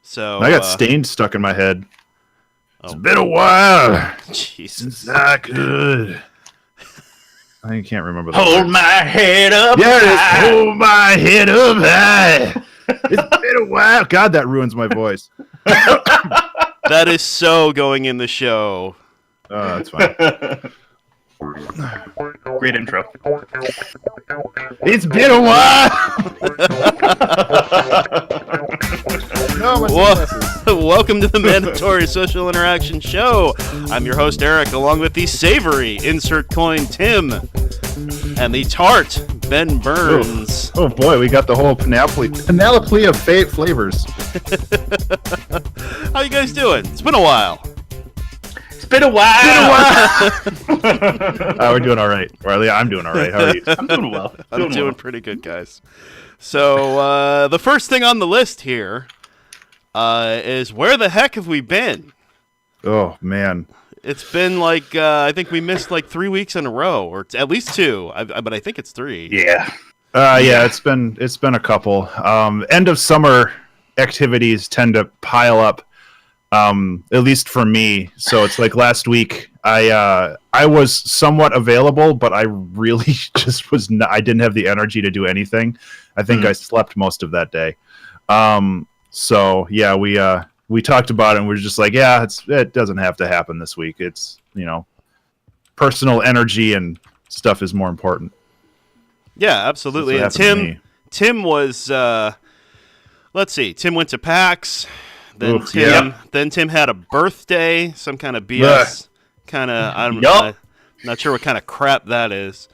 So I got Stained stuck in my head. It's Oh. been a while Jesus. since I could. I can't remember the Hold words. my head up Yeah, it is. high. Hold my head up high. It's been a while. God, that ruins my voice. That is so going in the show. That's fine. Great intro. It's been a while. No, my sunglasses. Welcome to the Mandatory Social Interaction Show. I'm your host, Eric, along with the savory insert coin Tim and the tart Ben Burns. Oh boy, we got the whole panoply of flavors. How you guys doing? It's been a while. It's been a while. We're doing all right. Or at least I'm doing all right. How are you? I'm doing well. I'm doing pretty good, guys. So, the first thing on the list here is where the heck have we been? Oh man. It's been like, I think we missed like 3 weeks in a row, or at least two, but I think it's three. Yeah. Yeah, it's been a couple. End of summer activities tend to pile up, at least for me. So it's like last week, I was somewhat available, but I really just was not. I didn't have the energy to do anything. I think I slept most of that day. So yeah, we talked about it, and we were just like, yeah, it doesn't have to happen this week. It's, personal energy and stuff is more important. Yeah, absolutely. And Tim was, let's see, Tim went to PAX. Then Tim had a birthday, some kind of BS, I'm not sure what kind of crap that is.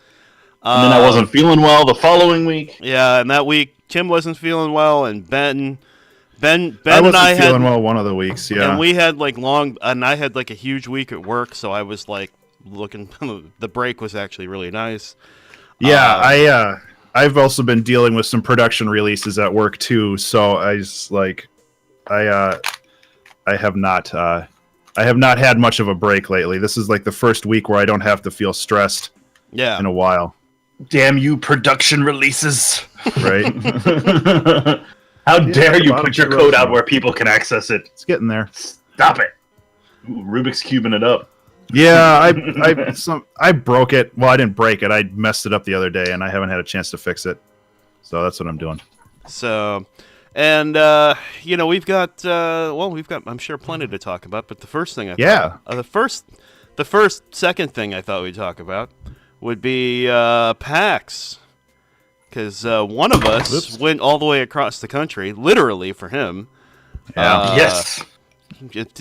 And then I wasn't feeling well the following week. Yeah, and that week Tim wasn't feeling well, and Ben I and wasn't I had feeling well one of the weeks. Yeah, and we had and I had like a huge week at work, so I was like looking. The break was actually really nice. Yeah, I've also been dealing with some production releases at work too, so I just I have not had much of a break lately. This is like the first week where I don't have to feel stressed in a while. Damn you, production releases. Right? How dare you put your code out where people can access it? It's getting there. Stop it. Ooh, Rubik's cubing it up. Yeah, I broke it. Well, I didn't break it. I messed it up the other day, and I haven't had a chance to fix it. So that's what I'm doing. So, and we've got I'm sure plenty to talk about. But the first thing second thing I thought we'd talk about would be PAX, because one of us went all the way across the country, literally for him. Yeah. Yes.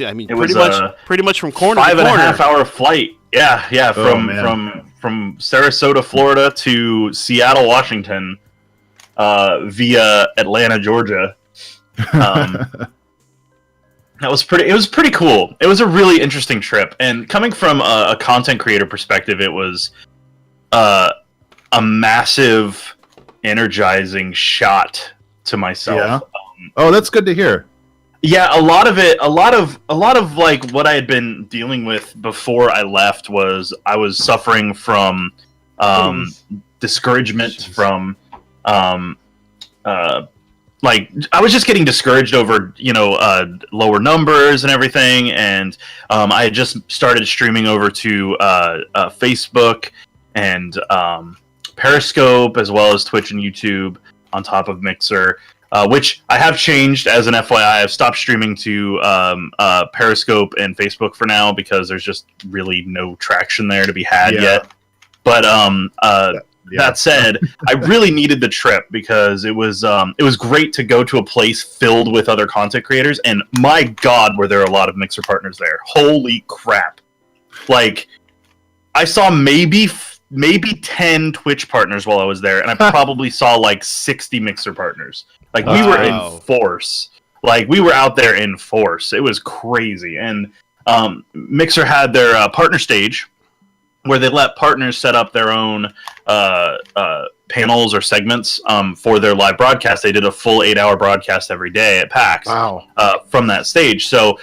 I mean, It pretty much from corner to corner. 5.5 hour flight. Yeah, from Sarasota, Florida to Seattle, Washington, via Atlanta, Georgia. It was pretty cool. It was a really interesting trip, and coming from a content creator perspective, it was a massive, energizing shot to myself. Yeah. That's good to hear. Yeah, a lot of like what I had been dealing with before I left was I was suffering from discouragement from like I was just getting discouraged over lower numbers and everything, and I had just started streaming over to Facebook and Periscope, as well as Twitch and YouTube on top of Mixer. Which I have changed as an FYI. I've stopped streaming to Periscope and Facebook for now because there's just really no traction there to be had yet. But that said, I really needed the trip because it was great to go to a place filled with other content creators, and my God, were there a lot of Mixer partners there. Holy crap. Like, I saw maybe 10 Twitch partners while I was there, and I probably saw like 60 Mixer partners. Like, we were in force. Like, we were out there in force. It was crazy. And Mixer had their partner stage where they let partners set up their own panels or segments for their live broadcast. They did a full 8-hour broadcast every day at PAX from that stage. So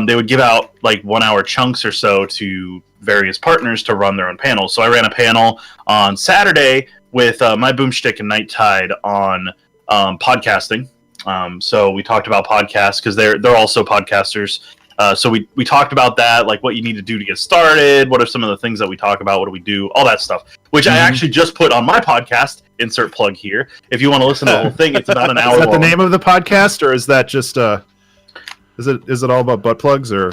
they would give out like 1-hour chunks or so to various partners to run their own panels. So I ran a panel on Saturday with My Boomstick and Night Tide on podcasting. So we talked about podcasts because they're also podcasters. So we talked about that, like what you need to do to get started. What are some of the things that we talk about? What do we do? All that stuff, which I actually just put on my podcast. Insert plug here. If you want to listen to the whole thing, it's about an hour. Is that long. the name of the podcast, or is that just is it all about butt plugs or?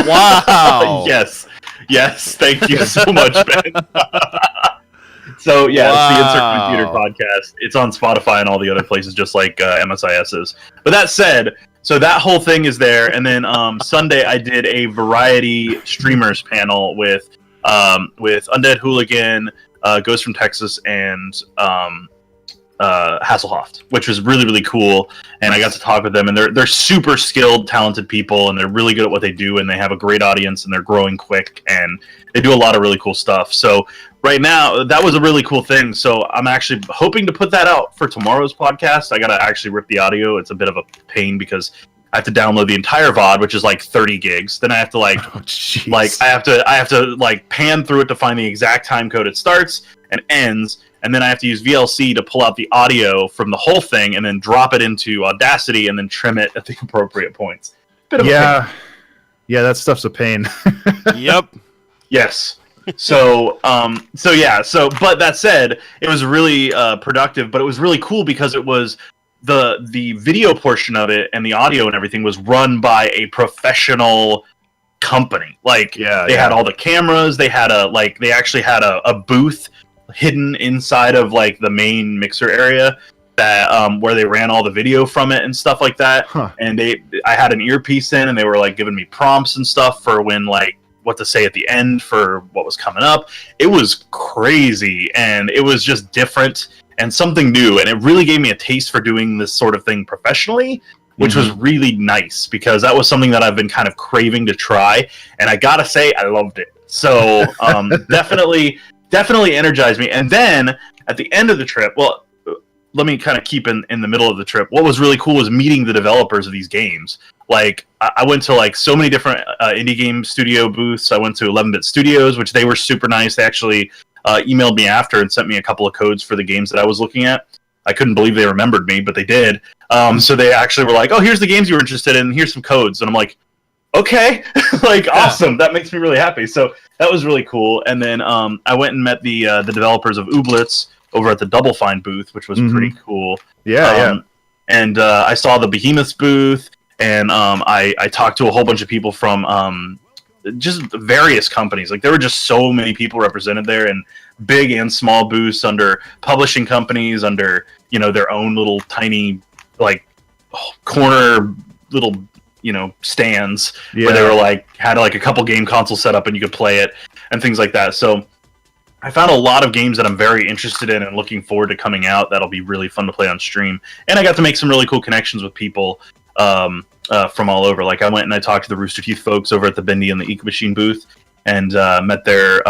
Wow. Yes. Thank you so much, Ben. So yeah, It's the Insert Computer Podcast. It's on Spotify and all the other places, just like MSIS is. But that said, so that whole thing is there, and then Sunday I did a variety streamers panel with Undead Hooligan, Ghost from Texas, and Hasselhoff, which was really, really cool. And I got to talk with them, and they're super skilled, talented people, and they're really good at what they do, and they have a great audience, and they're growing quick, and they do a lot of really cool stuff. So right now, that was a really cool thing. So I'm actually hoping to put that out for tomorrow's podcast. I got to actually rip the audio. It's a bit of a pain because I have to download the entire VOD, which is like 30 gigs. Then I have to I have to pan through it to find the exact time code it starts and ends. And then I have to use VLC to pull out the audio from the whole thing and then drop it into Audacity and then trim it at the appropriate points. Yeah, that stuff's a pain. Yep. Yes. But that said, it was really productive, but it was really cool because it was the video portion of it and the audio and everything was run by a professional company. They had all the cameras, they actually had a booth hidden inside of the main mixer area that where they ran all the video from it and stuff like that. And I had an earpiece in, and they were giving me prompts and stuff for when what to say at the end for what was coming up. It was crazy, and it was just different and something new, and it really gave me a taste for doing this sort of thing professionally, which was really nice because that was something that I've been kind of craving to try, and I gotta say I loved it. So definitely energized me. And then at the end of the trip, well, let me kind of keep in the middle of the trip. What was really cool was meeting the developers of these games. I went to so many different indie game studio booths. I went to 11-Bit Studios, which they were super nice. They actually emailed me after and sent me a couple of codes for the games that I was looking at. I couldn't believe they remembered me, but they did. So they actually were like, "Oh, here's the games you were interested in. Here's some codes." And I'm like, "Okay, awesome. That makes me really happy." So that was really cool. And then I went and met the developers of Ooblets over at the Double Fine booth, which was pretty cool. Yeah. And I saw the Behemoths booth, and I talked to a whole bunch of people from just various companies. There were just so many people represented there, and big and small booths under publishing companies, under their own little tiny corner little stands where they were had a couple game consoles set up and you could play it and things like that. So I found a lot of games that I'm very interested in and looking forward to coming out. That'll be really fun to play on stream. And I got to make some really cool connections with people from all over. I went and I talked to the Rooster Teeth folks over at the Bendy and the Eco Machine booth, and met their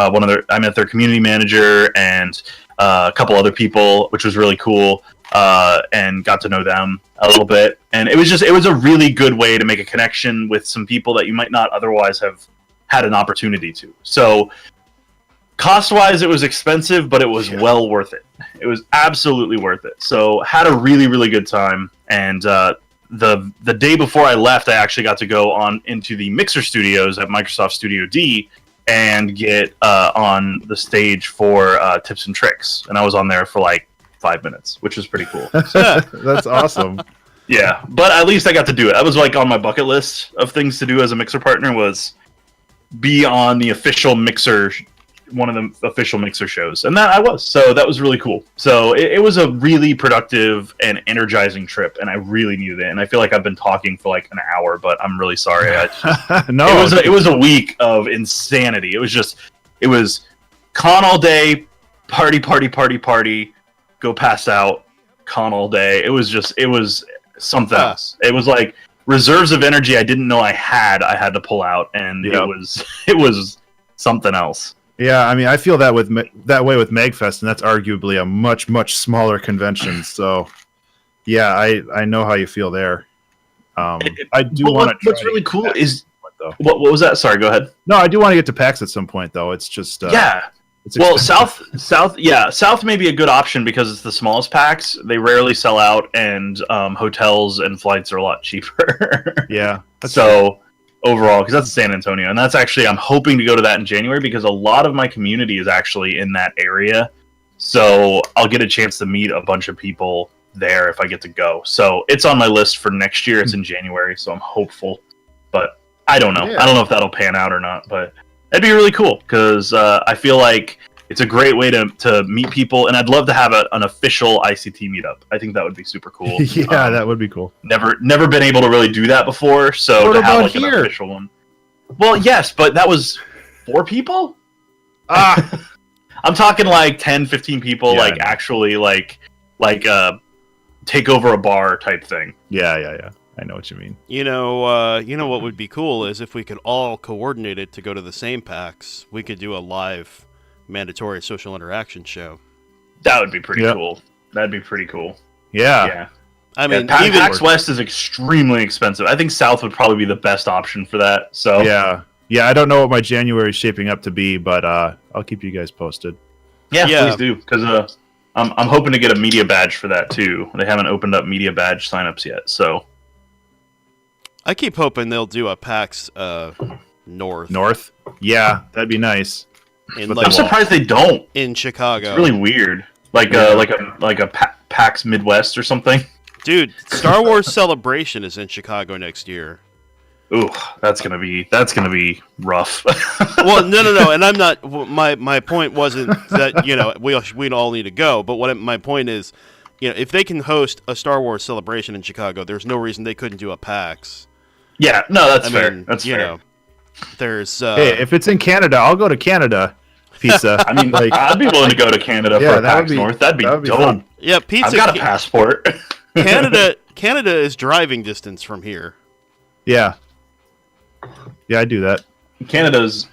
community manager and a couple other people, which was really cool, and got to know them a little bit. And it was a really good way to make a connection with some people that you might not otherwise have had an opportunity to. So cost-wise, it was expensive, but it was well worth it. It was absolutely worth it. So had a really, really good time. And the day before I left, I actually got to go on into the Mixer Studios at Microsoft Studio D and get on the stage for tips and tricks. And I was on there for 5 minutes, which was pretty cool. That's awesome. Yeah, but at least I got to do it. I was on my bucket list of things to do as a Mixer partner was be on the official Mixer, one of the official Mixer shows, and that I was. So that was really cool. So it was a really productive and energizing trip, and I really needed it. And I feel like I've been talking for an hour, but I'm really sorry. No, it was a week of insanity. It was con all day, party, go pass out, con all day. It was something else. It was reserves of energy I didn't know I had to pull out, and it was something else. Yeah, I mean, I feel that way with MagFest, and that's arguably a much, much smaller convention. So, yeah, I know how you feel there. I do want to. What's really cool is what was that? Sorry, go ahead. No, I do want to get to PAX at some point, though. It's just Well, South may be a good option because it's the smallest PAX. They rarely sell out, and hotels and flights are a lot cheaper. Yeah. So overall, because that's San Antonio, and that's actually I'm hoping to go to that in January because a lot of my community is actually in that area. So I'll get a chance to meet a bunch of people there if I get to go. So it's on my list for next year. It's in January, so I'm hopeful, but I don't know. Yeah. I don't know if that'll pan out or not, but that'd be really cool because I feel like it's a great way to meet people, and I'd love to have an official ICT meetup. I think that would be super cool. Yeah, that would be cool. Never been able to really do that before, so to have like an official one. Well, yes, but that was 4 people? I'm talking like 10, 15 people, like actually like take over a bar type thing. Yeah. I know what you mean. You know what would be cool is if we could all coordinate it to go to the same PAX. We could do a live mandatory social interaction show. That would be pretty cool. That'd be pretty cool. Yeah. I mean, even PAX West is extremely expensive. I think South would probably be the best option for that. So yeah. I don't know what my January is shaping up to be, but I'll keep you guys posted. Yeah, please do, because I'm hoping to get a media badge for that too. They haven't opened up media badge signups yet, so I keep hoping they'll do a PAX North. North? Yeah, that'd be nice. I'm surprised they don't. In Chicago. It's really weird. Like a PAX Midwest or something. Dude, Star Wars Celebration is in Chicago next year. Ooh, that's gonna be rough. Well, no, and I'm not. My point wasn't that we all need to go, but my point is, if they can host a Star Wars Celebration in Chicago, there's no reason they couldn't do a PAX. Yeah, no, that's fair. That's fair. There's hey, if it's in Canada, I'll go to Canada. Pizza. I mean, I'd be willing to go to Canada for a PAX North. That'd be dope. Fun. Yeah, pizza. I've got a passport. Canada is driving distance from here. Yeah, I do that. Canada's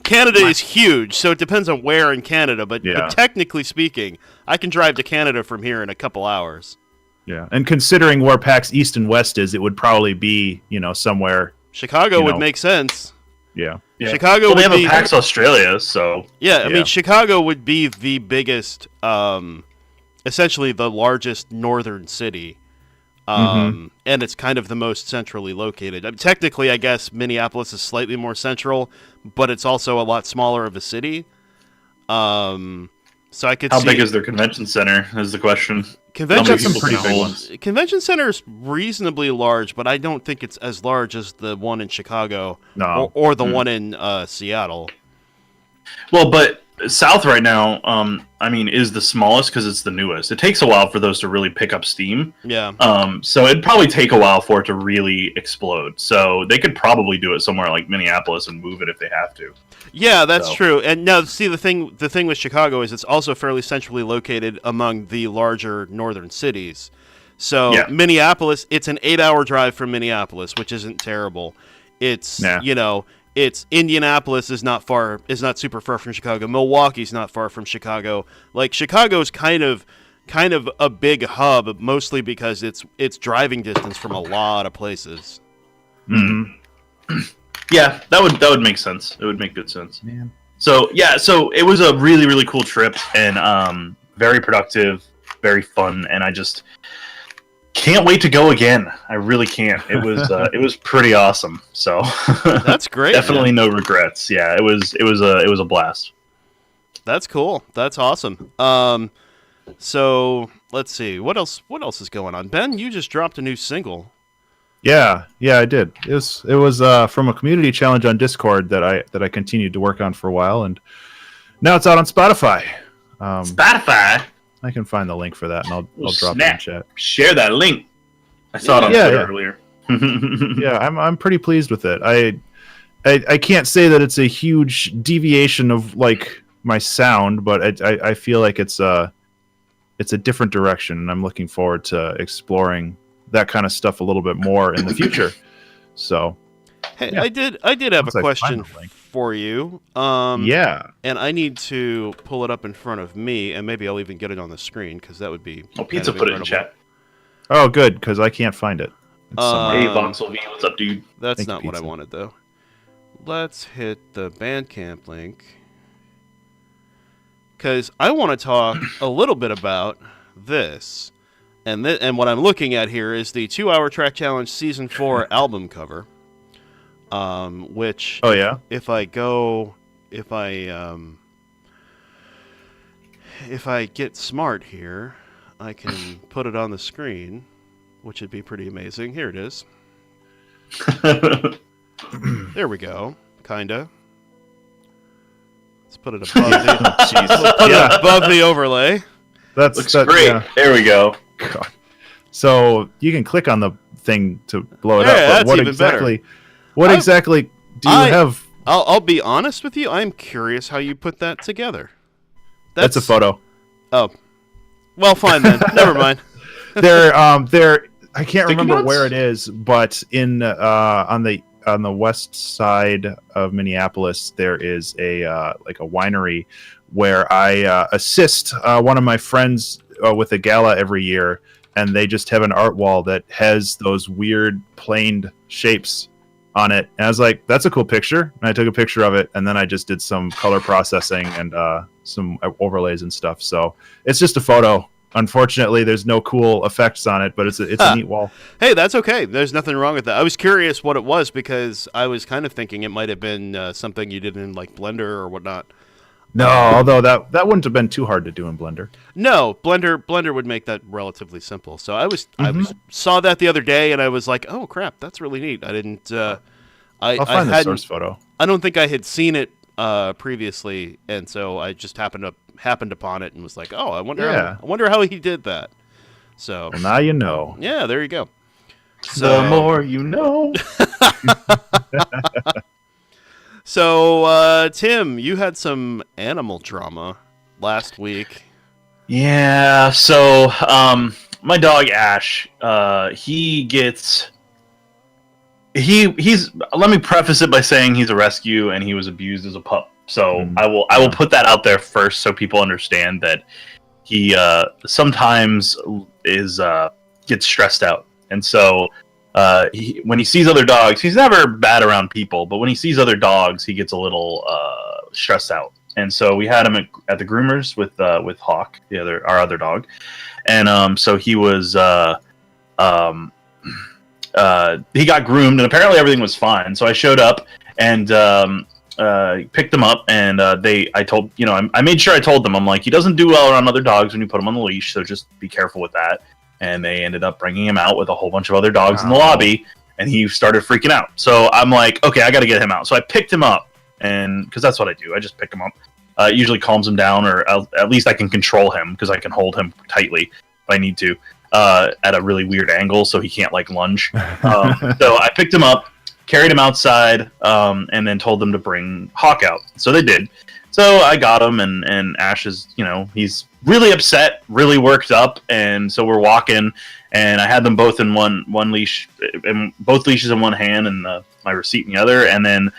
Canada is huge, so it depends on where in Canada. But technically speaking, I can drive to Canada from here in a couple hours. Yeah, and considering where PAX East and West is, it would probably be somewhere. Chicago would make sense. Yeah. Chicago. They have a PAX Australia, so I mean, Chicago would be the biggest, essentially the largest northern city, and it's kind of the most centrally located. I mean, technically, I guess Minneapolis is slightly more central, but it's also a lot smaller of a city. So I could see. How big is their convention center? Is the question. Convention center is reasonably large, but I don't think it's as large as the one in Chicago or the one in Seattle. Well, but South right now, is the smallest because it's the newest. It takes a while for those to really pick up steam. Yeah. So it'd probably take a while for it to really explode. So they could probably do it somewhere like Minneapolis and move it if they have to. Yeah, that's true. And now, see, the thing with Chicago is it's also fairly centrally located among the larger northern cities. So Minneapolis, it's an 8-hour drive from Minneapolis, which isn't terrible. It's it's Indianapolis is not super far from Chicago. Milwaukee's not far from Chicago. Like, Chicago's kind of a big hub, mostly because it's driving distance from a lot of places. Mm-hmm. Yeah, that would make sense. It would make good sense. Man. So it was a really, really cool trip and very productive, very fun, and I just can't wait to go again. I really can't. It was pretty awesome. So that's great. Definitely no regrets. Yeah, it was a blast. That's cool. That's awesome. So let's see what else is going on. Ben, you just dropped a new single. Yeah, I did. It was from a community challenge on Discord that I continued to work on for a while, and now it's out on Spotify. Spotify. I can find the link for that, and I'll drop it in chat. Share that link. I saw it on Twitter earlier. Yeah, I'm pretty pleased with it. I can't say that it's a huge deviation of like my sound, but I feel like it's a different direction, and I'm looking forward to exploring that kind of stuff a little bit more in the future. So, hey, I did have a question for you. And I need to pull it up in front of me, and maybe I'll even get it on the screen because that would be. Oh, Pizza put it in chat. Oh, good, because I can't find it. Hey, Voxel V, what's up, dude? That's not what I wanted, though. Let's hit the Bandcamp link. because I want to talk a little bit about this. And what I'm looking at here is the 2-Hour Track Challenge Season 4 album cover. Which... Oh, yeah? If I get smart here, I can put it on the screen, which would be pretty amazing. Here it is. There we go. Kinda. Let's put it above above the overlay. Looks great. Yeah. There we go. God. So you can click on the thing to blow it up. But what exactly? What exactly do you have? I'll be honest with you. I'm curious how you put that together. That's a photo. Oh, well, fine then. Never mind. There. I can't remember where it is, but on the west side of Minneapolis, there is a winery where I assist one of my friends with a gala every year, and they just have an art wall that has those weird planed shapes on it. And I was like, that's a cool picture. And I took a picture of it, and then I just did some color processing and some overlays and stuff. So it's just a photo. Unfortunately, there's no cool effects on it, but it's a neat wall. Hey, that's okay. There's nothing wrong with that. I was curious what it was because I was kind of thinking it might have been something you did in like Blender or whatnot. No, although that wouldn't have been too hard to do in Blender. No, Blender would make that relatively simple. So I saw that the other day, and I was like, oh crap, that's really neat. I didn't. I'll find the source photo. I don't think I had seen it previously, and so I just happened upon it and was like, oh, I wonder how he did that. So well, now you know. Yeah, there you go. So, the more you know. So, Tim, you had some animal drama last week. Yeah, so my dog Ash, he's let me preface it by saying he's a rescue and he was abused as a pup. So I will put that out there first so people understand that he sometimes gets stressed out. And so when he sees other dogs, he's never bad around people, but when he sees other dogs, he gets a little stressed out. And so we had him at the groomers with Hawk, our other dog, and so he was he got groomed, and apparently everything was fine. So I showed up and picked him up, and I made sure I told them, I'm like, he doesn't do well around other dogs when you put him on the leash, so just be careful with that. And they ended up bringing him out with a whole bunch of other dogs in the lobby, and he started freaking out. So I'm like, okay, I got to get him out. So I picked him up, and because that's what I do. I just pick him up. It usually calms him down, or at least I can control him because I can hold him tightly if I need to at a really weird angle so he can't like lunge. So I picked him up, carried him outside, and then told them to bring Hawk out. So they did. So I got him, and Ash is, he's really upset, really worked up, and so we're walking, and I had them both in one leash, and both leashes in one hand, and my receipt in the other, and then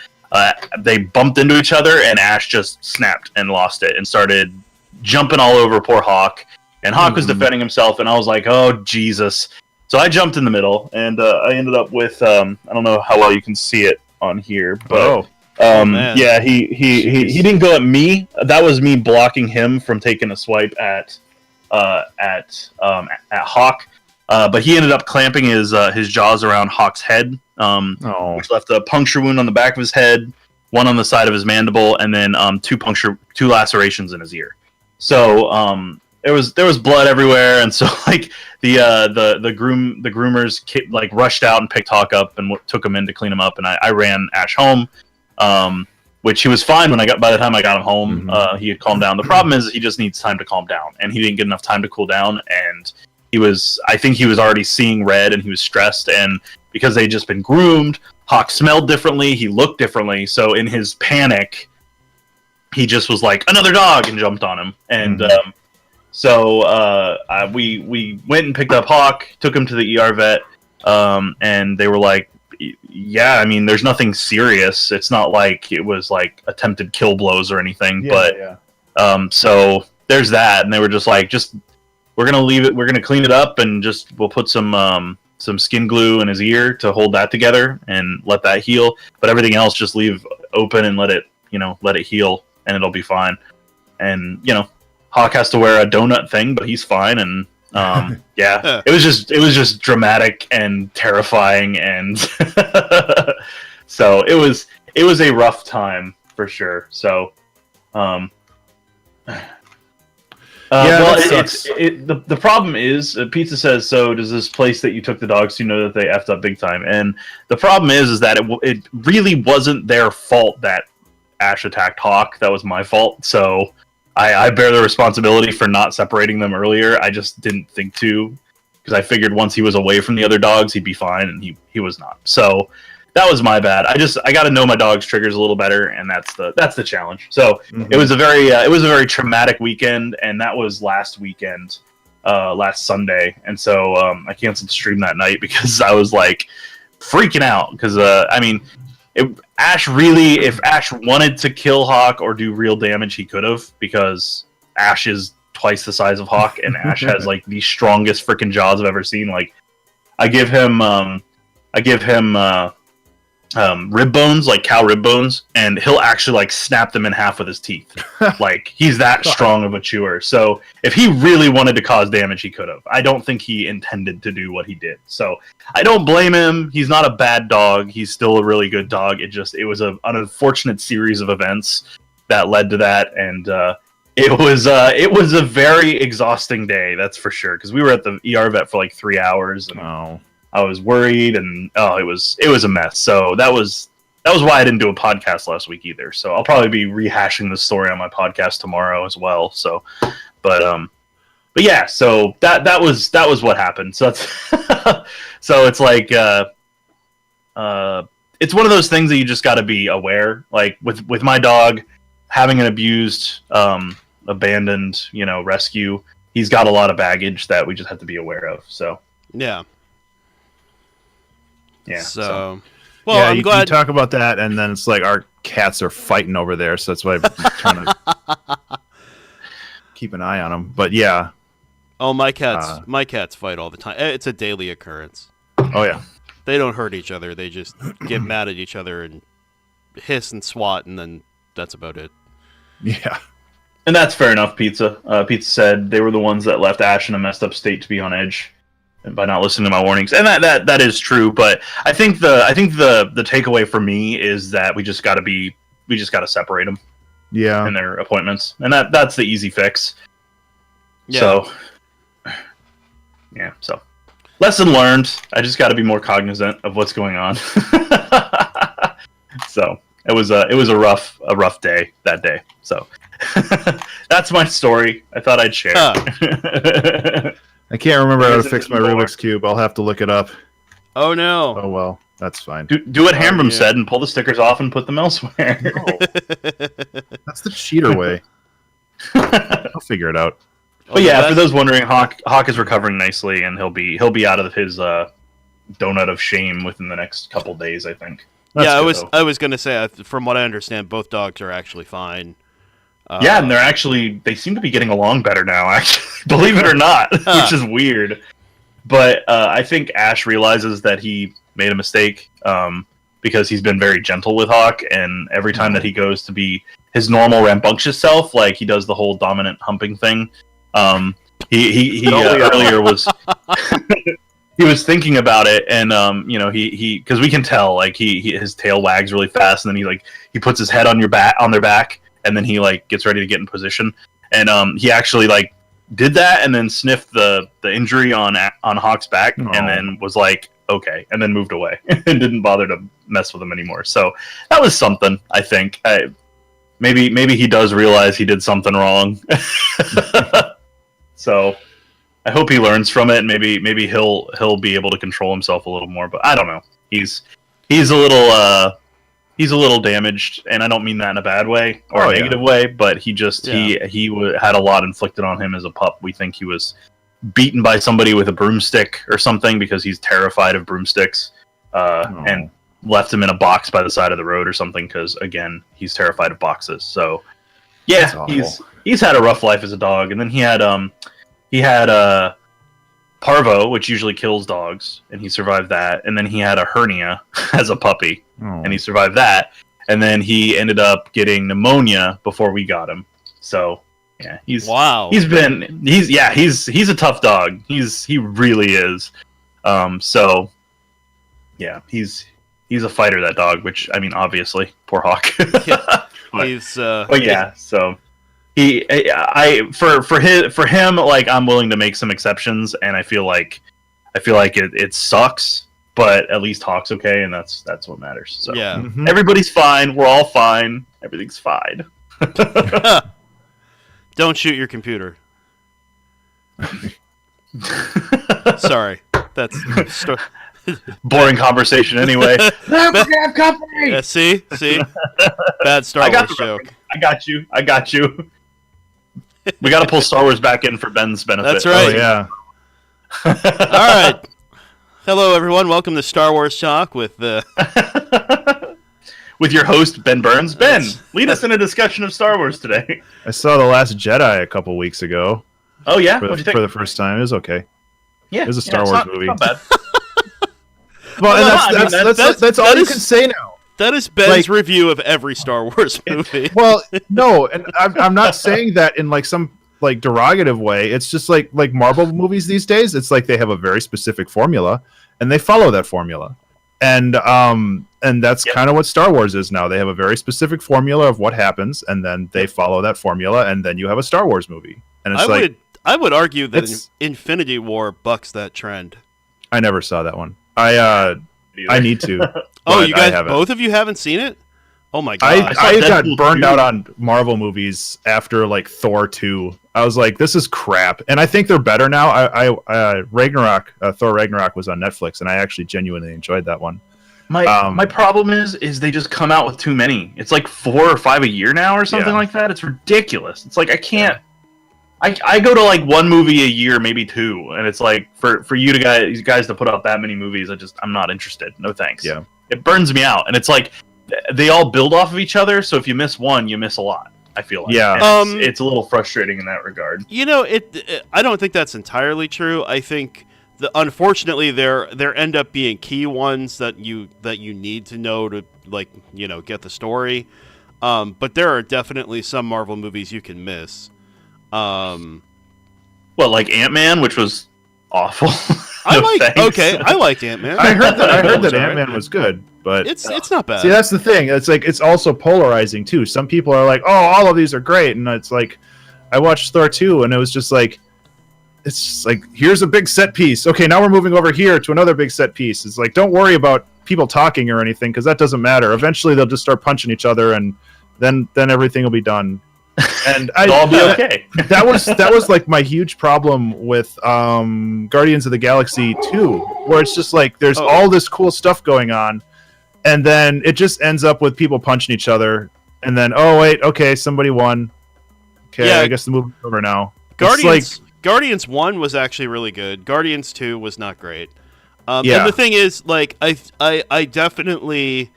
they bumped into each other, and Ash just snapped and lost it, and started jumping all over poor Hawk, and Hawk was defending himself, and I was like, oh, Jesus. So I jumped in the middle, and I ended up with, I don't know how well you can see it on here, but... yeah, he didn't go at me. That was me blocking him from taking a swipe at Hawk. But he ended up clamping his jaws around Hawk's head, which left a puncture wound on the back of his head, one on the side of his mandible, and then two lacerations in his ear. So there was blood everywhere, and so like the groomers like rushed out and picked Hawk up and took him in to clean him up, and I ran Ash home. Which he was fine by the time I got him home. He had calmed down. The problem is he just needs time to calm down, and he didn't get enough time to cool down, and I think he was already seeing red, and he was stressed, and because they'd just been groomed, Hawk smelled differently, he looked differently, so in his panic, he just was like, another dog, and jumped on him, and so we went and picked up Hawk, took him to the ER vet, and they were like, yeah, I mean, there's nothing serious. It's not like it was like attempted kill blows or anything. So there's that, and they were just like, we're gonna leave it. We're gonna clean it up, and we'll put some skin glue in his ear to hold that together and let that heal. But everything else, just leave open and let it heal, and it'll be fine. And Hawk has to wear a donut thing, but he's fine. And yeah, it was just dramatic and terrifying, and so it was a rough time for sure. So, well, the problem is, Pizza says, so does this place that you took the dogs to know that they effed up big time? And the problem is that it really wasn't their fault that Ash attacked Hawk. That was my fault. So I bear the responsibility for not separating them earlier. I just didn't think to, because I figured once he was away from the other dogs, he'd be fine, and he was not. So that was my bad. I got to know my dog's triggers a little better, and that's the challenge. So it was a very traumatic weekend, and that was last weekend, last Sunday, and so I canceled the stream that night because I was like freaking out because if Ash wanted to kill Hawk or do real damage, he could have, because Ash is twice the size of Hawk, and Ash has like the strongest freaking jaws I've ever seen. Like, I give him rib bones, like cow rib bones, and he'll actually like snap them in half with his teeth. Like, he's that strong of a chewer. So if he really wanted to cause damage, he could have. I don't think he intended to do what he did. So I don't blame him. He's not a bad dog. He's still a really good dog. It was an unfortunate series of events that led to that, and it was a very exhausting day, that's for sure. Because we were at the ER vet for like 3 hours, and I was worried, and it was a mess. So that was why I didn't do a podcast last week either. So I'll probably be rehashing the story on my podcast tomorrow as well. So, but yeah, so that was what happened. So it's so it's like it's one of those things that you just got to be aware. Like with my dog having an abused, abandoned, rescue, he's got a lot of baggage that we just have to be aware of. So yeah. Yeah. So, well, yeah, I'm glad you talk about that, and then it's like our cats are fighting over there, so that's why I'm trying to keep an eye on them. But yeah. Oh, my cats fight all the time. It's a daily occurrence. Oh yeah. They don't hurt each other. They just get mad at each other and hiss and swat, and then that's about it. Yeah. And that's fair enough, Pizza. Pizza said they were the ones that left Ash in a messed up state to be on edge, and by not listening to my warnings. And that is true, but I think the takeaway for me is that we just got to separate them. Yeah. In their appointments. And that's the easy fix. Yeah. So yeah, so lesson learned. I just got to be more cognizant of what's going on. So it was a rough day that day. So that's my story. I thought I'd share. I can't remember how to fix my Rubik's Cube. I'll have to look it up. Oh no. Oh well, that's fine. Do what Hambram said and pull the stickers off and put them elsewhere. No. That's the cheater way. I'll figure it out. But yeah, for those wondering, Hawk is recovering nicely, and he'll be out of his donut of shame within the next couple days, I think. That's I was gonna say, from what I understand, both dogs are actually fine. Yeah, and they seem to be getting along better now, actually. Believe it or not, which is weird. But I think Ash realizes that he made a mistake because he's been very gentle with Hawk, and every time that he goes to be his normal rambunctious self, like he does the whole dominant humping thing, he earlier was he was thinking about it, and he because we can tell, like his tail wags really fast, and then he puts his head on their back, and then he gets ready to get in position, and he actually did that, and then sniffed the injury on Hawk's back, and then was like, okay, and then moved away and didn't bother to mess with him anymore. So that was something, I think. Maybe he does realize he did something wrong. So I hope he learns from it, and maybe he'll be able to control himself a little more. But I don't know. He's a little damaged, and I don't mean that in a bad way or a negative way, but he had a lot inflicted on him as a pup. We think he was beaten by somebody with a broomstick or something because he's terrified of broomsticks, and left him in a box by the side of the road or something because, again, he's terrified of boxes. So yeah, he's had a rough life as a dog, and then he had parvo, which usually kills dogs, and he survived that. And then he had a hernia as a puppy, and he survived that. And then he ended up getting pneumonia before we got him. So Yeah, he's a tough dog. He really is. So yeah, he's a fighter, that dog, which, I mean, obviously, poor Hawk. Yeah, but yeah, so for him, like, I'm willing to make some exceptions, and I feel like it sucks, but at least Hawk's okay, and that's what matters. So yeah, everybody's fine. We're all fine. Everything's fine. Don't shoot your computer. Sorry, that's boring conversation anyway. Yeah, see, bad Star Wars joke. I got you. We got to pull Star Wars back in for Ben's benefit. That's right. Oh, yeah. All right. Hello, everyone. Welcome to Star Wars Talk with with your host, Ben Burns. Ben, lead us in a discussion of Star Wars today. I saw The Last Jedi a couple weeks ago. Oh, yeah? For the first time. It was okay. Yeah. It was a Star Wars movie. Not bad. Well, that's all you can say now. That is Ben's review of every Star Wars movie. Well, no, and I'm not saying that in like some like derogative way. It's just like Marvel movies these days. It's like they have a very specific formula, and they follow that formula. And that's kind of what Star Wars is now. They have a very specific formula of what happens, and then they follow that formula, and then you have a Star Wars movie. And it's I would argue that Infinity War bucks that trend. I never saw that one. I need to. Oh, you guys, both of you haven't seen it? Oh my god! I got burned out on Marvel movies after like Thor 2. I was like, this is crap, and I think they're better now. Ragnarok, Thor Ragnarok was on Netflix, and I actually genuinely enjoyed that one. My problem is they just come out with too many. It's like 4 or 5 a year now or something like that. It's ridiculous. It's like I can't. I go to like one movie a year, maybe 2, and it's like for you guys to put out that many movies, I'm not interested. No thanks. Yeah, it burns me out, and it's like they all build off of each other. So if you miss one, you miss a lot. I feel like it's a little frustrating in that regard. You know, I don't think that's entirely true. I think unfortunately there end up being key ones that you need to know to get the story. But there are definitely some Marvel movies you can miss. Like Ant-Man, which was awful. I liked Ant-Man. I heard that Ant-Man was good, but it's not bad. See, that's the thing. It's like it's also polarizing too. Some people are like, "Oh, all of these are great," and it's like, I watched Thor 2, and it was just like, it's just like, here's a big set piece. Okay, now we're moving over here to another big set piece. It's like, don't worry about people talking or anything, because that doesn't matter. Eventually, they'll just start punching each other, and then everything will be done. And I'll be okay. that was like my huge problem with Guardians of the Galaxy 2, where it's just like there's all this cool stuff going on, and then it just ends up with people punching each other, and then okay, somebody won. Okay, I guess the movie's over now. Guardians 1 was actually really good. Guardians 2 was not great. And the thing is, like, I definitely.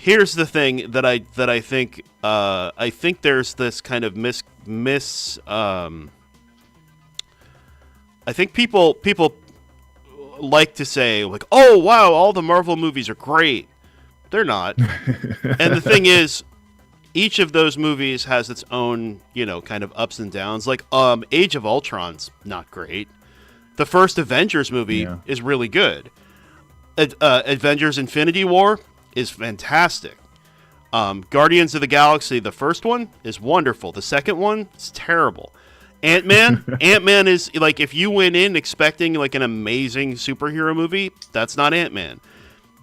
Here's the thing that I think I think there's this kind of I think people like to say, like, oh wow, all the Marvel movies are great. They're not. And the thing is, each of those movies has its own, kind of ups and downs. Like Age of Ultron's not great. The first Avengers movie is really good. Avengers Infinity War is fantastic. Guardians of the Galaxy, the first one, is wonderful. The second one is terrible. Ant-Man is, like, if you went in expecting, like, an amazing superhero movie, that's not Ant-Man.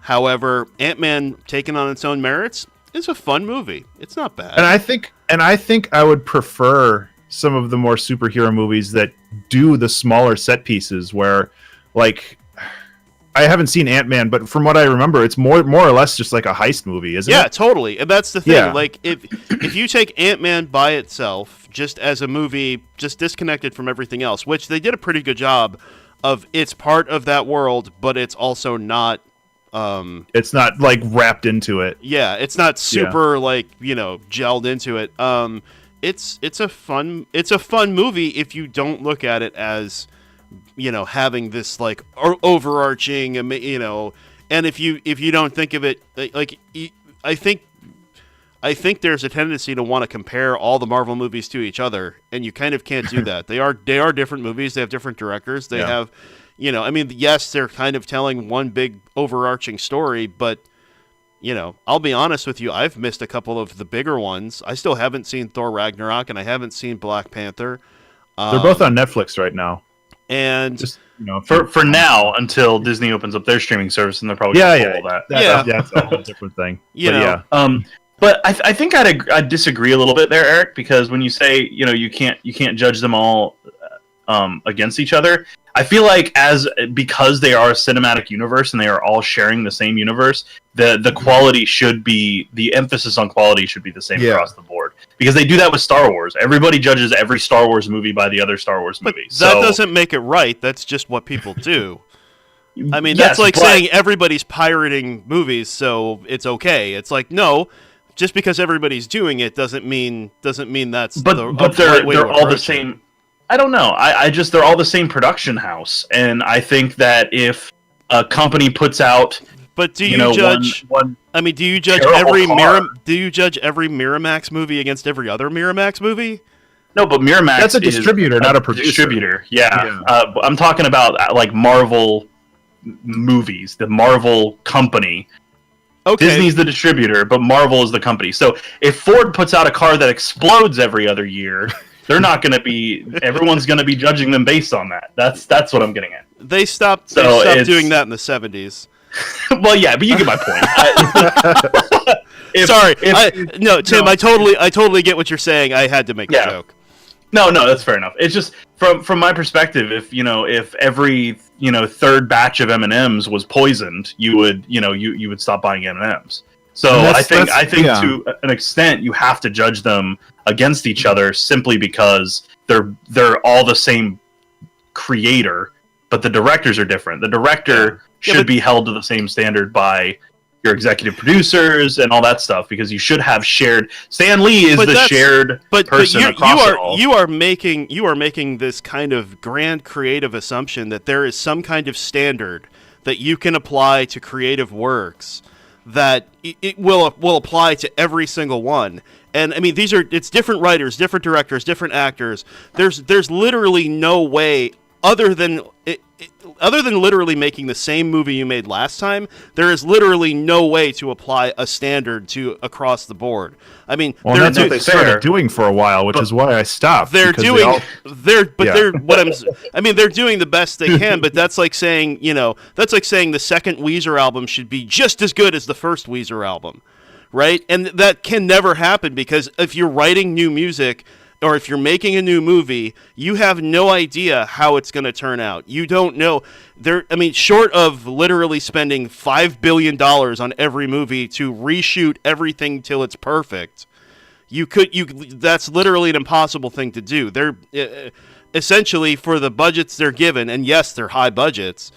However, Ant-Man, taken on its own merits, is a fun movie. It's not bad. And I think I would prefer some of the more superhero movies that do the smaller set pieces where, like, I haven't seen Ant-Man, but from what I remember, it's more or less just like a heist movie, isn't it? Yeah, totally. And that's the thing. Yeah. Like, if you take Ant-Man by itself, just as a movie, just disconnected from everything else, which they did a pretty good job of, it's part of that world, but it's also not... it's not, like, wrapped into it. Yeah, it's not super, like, gelled into it. It's a fun movie if you don't look at it as... having this like overarching, and if you don't think of it like, I think I think there's a tendency to want to compare all the Marvel movies to each other, and you kind of can't do that. They are different movies. They have different directors. They have, yes, they're kind of telling one big overarching story, but, I'll be honest with you, I've missed a couple of the bigger ones. I still haven't seen Thor Ragnarok, and I haven't seen Black Panther. They're both on Netflix right now. And just, for now, until Disney opens up their streaming service, and they're probably going to pull that. That's a whole different thing. But I think I'd disagree a little bit there, Eric, because when you say you can't judge them all against each other, I feel like because they are a cinematic universe and they are all sharing the same universe, the quality the emphasis on quality should be the same across the board, because they do that with Star Wars. Everybody judges every Star Wars movie by the other Star Wars movie. That doesn't make it right. That's just what people do. I mean, that's like saying everybody's pirating movies, so it's okay. It's like, no. Just because everybody's doing it doesn't mean that's they're all the same. I don't know. I just they're all the same production house, and I think that if a company puts out, but do you judge? Do you judge every Miramax movie against every other Miramax movie? No, but Miramax that's a distributor, not a producer. Distributor, yeah. I'm talking about like Marvel movies, the Marvel company. Okay. Disney's the distributor, but Marvel is the company. So if Ford puts out a car that explodes every other year, they're not going to be. Everyone's going to be judging them based on that. That's what I'm getting at. They stopped doing that in the 70s. Well, yeah, but you get my point. Tim, I totally get what you're saying. I had to make a joke. No, that's fair enough. It's just from my perspective, if every third batch of M&Ms was poisoned, you would stop buying M&Ms. So I think to an extent you have to judge them against each other simply because they're all the same creator, but the directors are different. The director should be held to the same standard by your executive producers and all that stuff, because you should have shared. Stan Lee is the shared person across it all. You are making this kind of grand creative assumption that there is some kind of standard that you can apply to creative works that it will apply to every single one. And I mean, it's different writers, different directors, different actors. There's literally no way other than literally making the same movie you made last time. There is literally no way to apply a standard to across the board. I mean, that's what they started doing for a while, which is why I stopped. They're doing the best they can. But that's like saying, the second Weezer album should be just as good as the first Weezer album, right? And that can never happen, because if you're writing new music, or if you're making a new movie, you have no idea how it's going to turn out. You don't know. Short of literally spending $5 billion on every movie to reshoot everything till it's perfect, that's literally an impossible thing to do. They're essentially, for the budgets they're given, and yes, they're high budgets,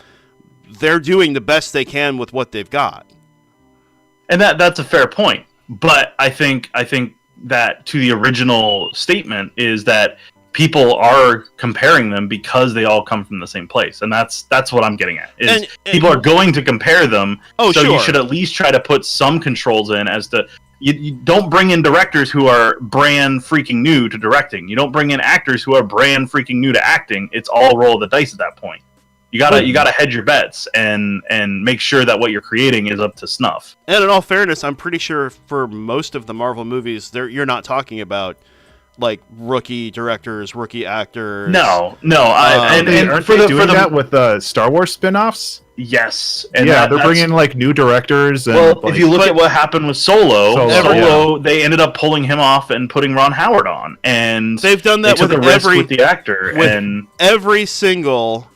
they're doing the best they can with what they've got. And that's a fair point. But I think that to the original statement is that people are comparing them because they all come from the same place, and that's what I'm getting at. People are going to compare them, you should at least try to put some controls in as to you don't bring in directors who are brand freaking new to directing. You don't bring in actors who are brand freaking new to acting. It's all roll of the dice at that point. You gotta hedge your bets and make sure that what you're creating is up to snuff. And in all fairness, I'm pretty sure for most of the Marvel movies, you're not talking about like rookie directors, rookie actors. No. Aren't they doing that with the Star Wars spin-offs? Yes. And they're bringing like new directors. And, if you look at what happened with Solo, they ended up pulling him off and putting Ron Howard on, and they've done that with the actor every single.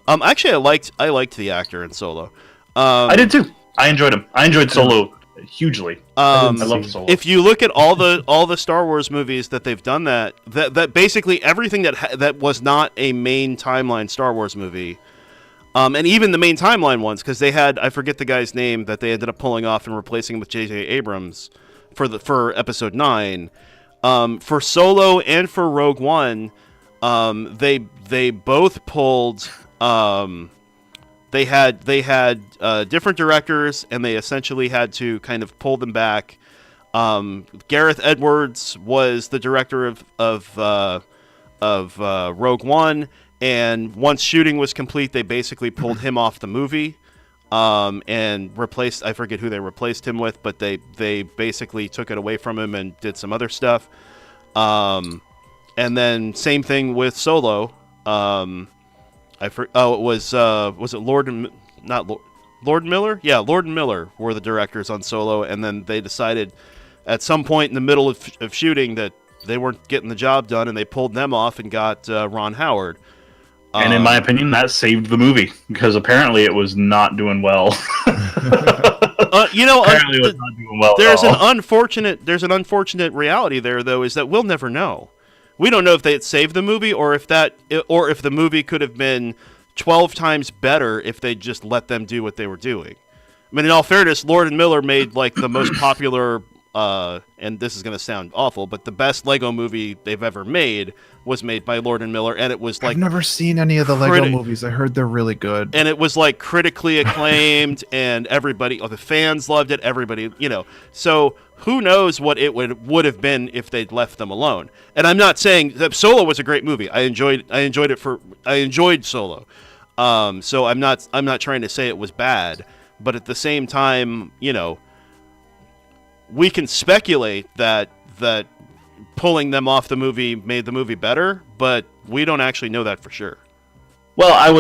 Actually, I liked the actor in Solo. I did too. I enjoyed him. I enjoyed Solo hugely. I love Solo. If you look at all the Star Wars movies that they've done, that basically everything that was not a main timeline Star Wars movie, and even the main timeline ones, because they had, I forget the guy's name that they ended up pulling off and replacing with J.J. Abrams for Episode 9, for Solo and for Rogue One, they both pulled. They had different directors, and they essentially had to kind of pull them back Gareth Edwards was the director of Rogue One, and once shooting was complete, they basically pulled him off the movie. And replaced, I forget who they replaced him with, but they basically took it away from him and did some other stuff. And then same thing with Solo. It was it Lord and Miller? Yeah, Lord and Miller were the directors on Solo, and then they decided at some point in the middle of shooting that they weren't getting the job done, and they pulled them off and got Ron Howard. And in my opinion, that saved the movie, because apparently it was not doing well. Apparently it was not doing well. There's an unfortunate reality there, though, is that we'll never know. We don't know if they had saved the movie, or if the movie could have been 12 times better if they just let them do what they were doing. I mean, in all fairness, Lord and Miller made like the most popular, and this is going to sound awful, but the best Lego movie they've ever made was made by Lord and Miller, and it was like... I've never seen any of the Lego movies. I heard they're really good. And it was like critically acclaimed, and everybody, the fans loved it, everybody, So who knows what it would have been if they'd left them alone. And I'm not saying that Solo was a great movie. I enjoyed Solo. So I'm not trying to say it was bad, but at the same time, we can speculate that pulling them off the movie made the movie better, but we don't actually know that for sure. Well, I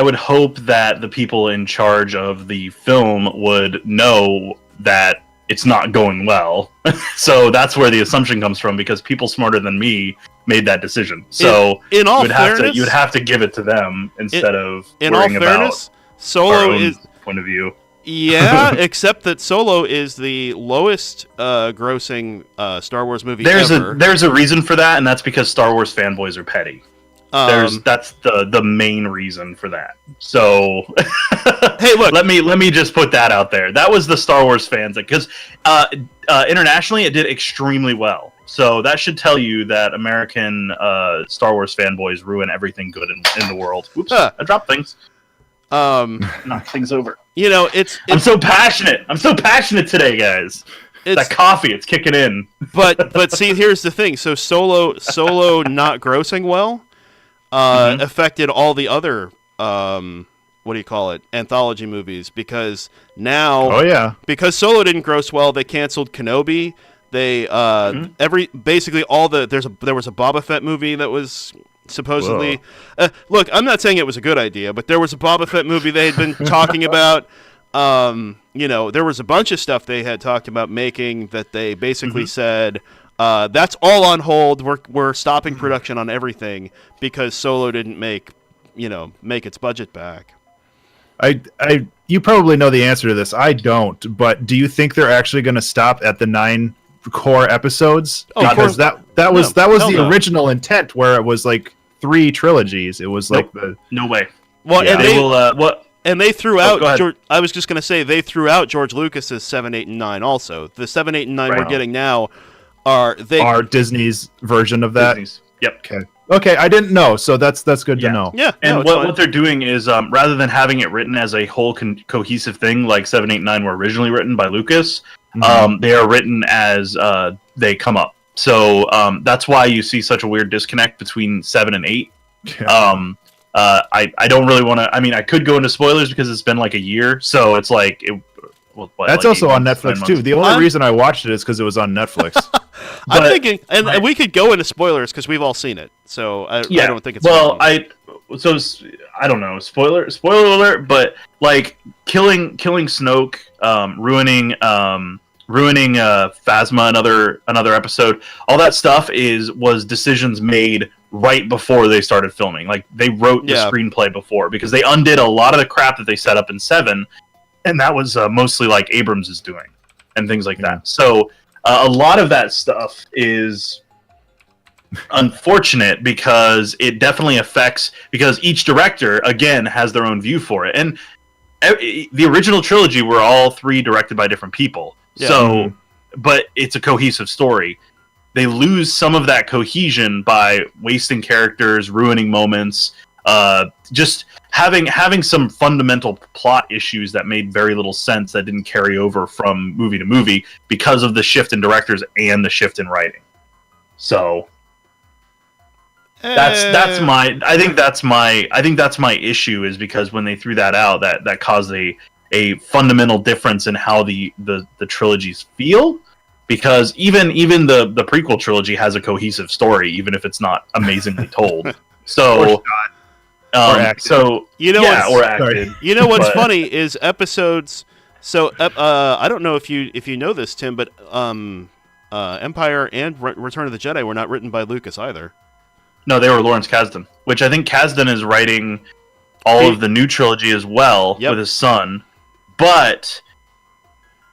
would hope that the people in charge of the film would know that it's not going well. So that's where the assumption comes from, because people smarter than me made that decision. So you would have to give it to them instead of worrying about Solo is point of view. Yeah, except that Solo is the lowest grossing Star Wars movie ever. There's a reason for that, and that's because Star Wars fanboys are petty. That's the main reason for that. So, hey, look, let me just put that out there. That was the Star Wars fans, because internationally it did extremely well. So that should tell you that American Star Wars fanboys ruin everything good in the world. Oops, I dropped things. Knock things over. I'm so passionate. I'm so passionate today, guys. That coffee, it's kicking in. But see, here's the thing. So Solo not grossing well affected all the other anthology movies, because now because Solo didn't gross well, they canceled Kenobi. They there was a Boba Fett movie that was supposedly look, I'm not saying it was a good idea, but there was a Boba Fett movie they had been talking about. There was a bunch of stuff they had talked about making that they basically said that's all on hold. We're stopping production on everything because Solo didn't make its budget back. You probably know the answer to this. I don't, but do you think they're actually going to stop at the 9 core episodes? Because that was the original intent, where it was like 3 trilogies. It was like no way. Well, and they threw out. I was just going to say they threw out George Lucas's 7, 8, and 9. Also, the 7, 8, and 9 we're getting now are Disney's version of that. Disney's. Yep. Okay, I didn't know, so that's good to know. Yeah, and what they're doing is rather than having it written as a whole cohesive thing like 7, 8, and 9 were originally written by Lucas, they are written as they come up. So that's why you see such a weird disconnect between 7 and 8. Yeah. I don't really want to. I mean, I could go into spoilers because it's been like a year, so it's like that's like also on Netflix too. The only reason I watched it is because it was on Netflix. I'm thinking, and we could go into spoilers because we've all seen it. So I don't think it's I don't know. Spoiler alert. But like killing Snoke, ruining Phasma, another episode. All that stuff was decisions made right before they started filming. Like they wrote the screenplay before, because they undid a lot of the crap that they set up in 7, and that was mostly like Abrams is doing and things like that. So a lot of that stuff is unfortunate, because it definitely affects, because each director again has their own view for it. And the original trilogy were all 3 directed by different people. Yeah. So, but it's a cohesive story. They lose some of that cohesion by wasting characters, ruining moments, just having some fundamental plot issues that made very little sense that didn't carry over from movie to movie because of the shift in directors and the shift in writing. So that's my issue, is because when they threw that out, that caused a fundamental difference in how the trilogies feel. Because even the prequel trilogy has a cohesive story, even if it's not amazingly told. So, or acted. So you know, or acted. You know what's funny is episodes. So I don't know if you know this, Tim, but Empire and Return of the Jedi were not written by Lucas either. No, they were Lawrence Kasdan, which I think Kasdan is writing all of the new trilogy as well with his son, but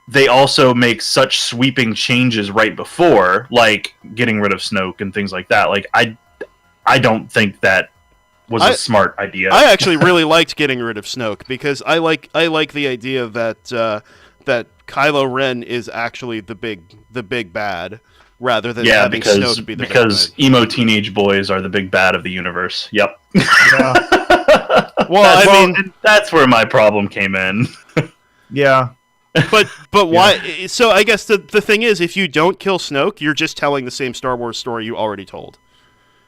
they also make such sweeping changes right before, like getting rid of Snoke and things like that. Like I don't think that was a smart idea. I actually really liked getting rid of Snoke because I like the idea that that Kylo Ren is actually the big bad rather than having Snoke be the big bad. Emo teenage boys are the big bad of the universe. Yep. Yeah. Well, that's where my problem came in. Yeah. But why? So I guess the thing is, if you don't kill Snoke, you're just telling the same Star Wars story you already told.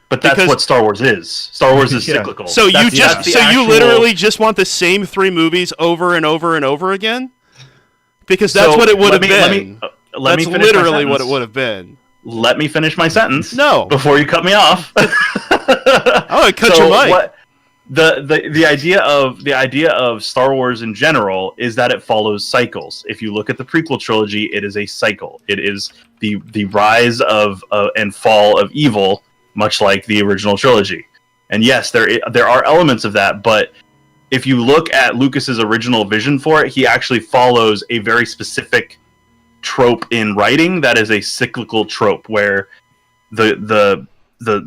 But that's what Star Wars is. Star Wars is cyclical. So you literally just want the same 3 movies over and over and over again? Because that's what it would have been. That's literally what it would have been. Let me finish my sentence. No. Before you cut me off. I would cut your mic. The idea of Star Wars in general is that it follows cycles. If you look at the prequel trilogy, it is a cycle. It is the rise of and fall of evil, much like the original trilogy. And yes, there are elements of that, but if you look at Lucas's original vision for it, he actually follows a very specific trope in writing that is a cyclical trope, where the